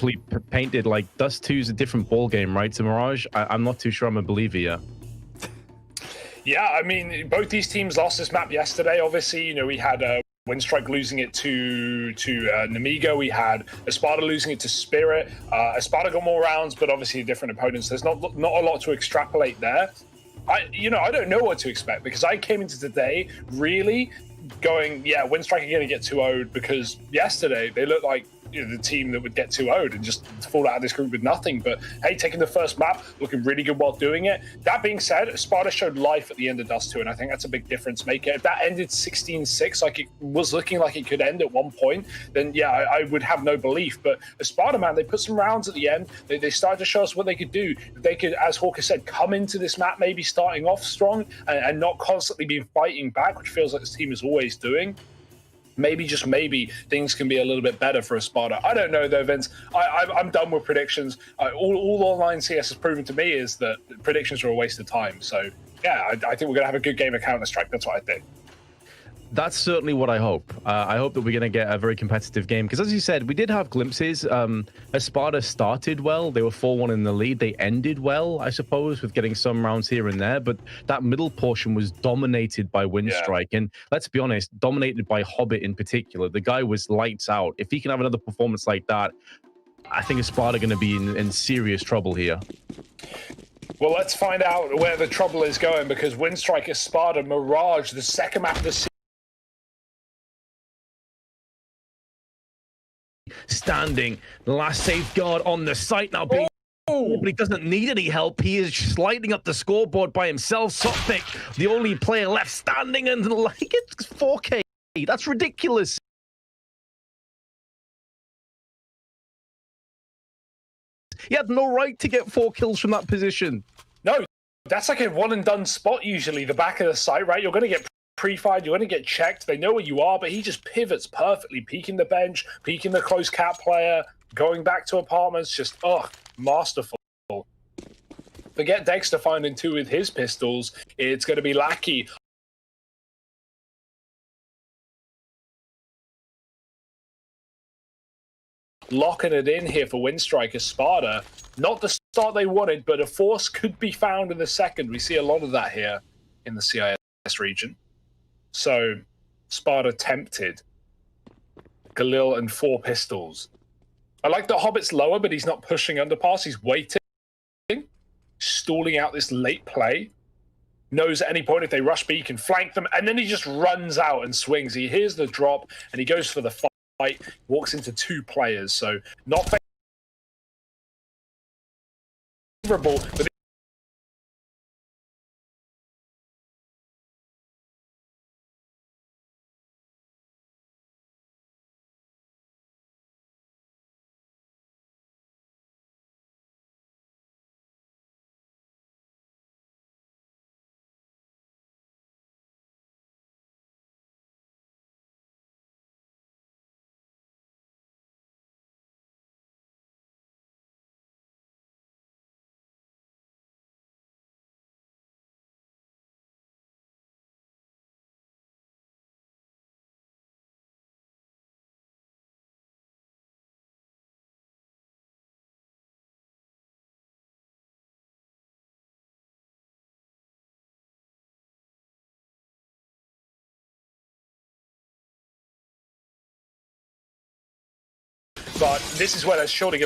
beautifully painted. Like, Dust 2 is a different ball game, right? To Mirage, I'm not too sure I'm a believer yet. Yeah, I mean, both these teams lost this map yesterday. Obviously, you know, we had Winstrike losing it to Nemigo. We had Espada losing it to Spirit. Espada got more rounds, but obviously different opponents. There's not a lot to extrapolate there. I don't know what to expect, because I came into today really going, yeah, Winstrike are going to get 2-0'd, because yesterday they looked like, you know, the team that would get 2-0'd and just fall out of this group with nothing. But hey, taking the first map, looking really good while doing it. That being said, Espada showed life at the end of Dust 2, and I think that's a big difference maker. If that ended 16-6, like it was looking like it could end at one point, then yeah, I would have no belief. But Espada, man, they put some rounds at the end. They started to show us what they could do. They could, as Hawker said, come into this map maybe starting off strong and not constantly be fighting back, which feels like this team is always doing. Maybe, just maybe, things can be a little bit better for Espada. I don't know, though, Vince. I'm done with predictions. All online CS has proven to me is that predictions are a waste of time. So, yeah, I think we're going to have a good game of Counter-Strike. That's what I think. That's certainly what I hope. I hope that we're going to get a very competitive game, because as you said, we did have glimpses. Espada started well. They were 4-1 in the lead. They ended well, I suppose, with getting some rounds here and there. But that middle portion was dominated by Winstrike. Yeah. And let's be honest, dominated by Hobbit in particular. The guy was lights out. If he can have another performance like that, I think Espada are going to be in serious trouble here. Well, let's find out where the trouble is going, because Winstrike, Espada, Mirage, the second map of the season. Standing, the last safeguard on the site now being, but he doesn't need any help. He is just lighting up the scoreboard by himself. Sophic, the only player left standing, and like, it's 4K. That's ridiculous. He had no right to get 4 kills from that position. No, that's like a one and done spot usually, the back of the site, right? You're going to get pre-fired, you're going to get checked, they know where you are, but he just pivots perfectly, peeking the bench, peeking the close cap player, going back to apartments, just, masterful. Forget Dexter finding 2 with his pistols, it's going to be Lackey. Locking it in here for Winstrike. Espada, not the start they wanted, but a force could be found in the second. We see a lot of that here in the CIS region. So, Espada tempted. Galil and 4 pistols. I like that Hobbit's lower, but he's not pushing underpass. He's waiting, stalling out this late play. Knows at any point if they rush B, he can flank them, and then he just runs out and swings. He hears the drop, and he goes for the fight, walks into 2 players. So, not favorable, but this is where they're shorting it.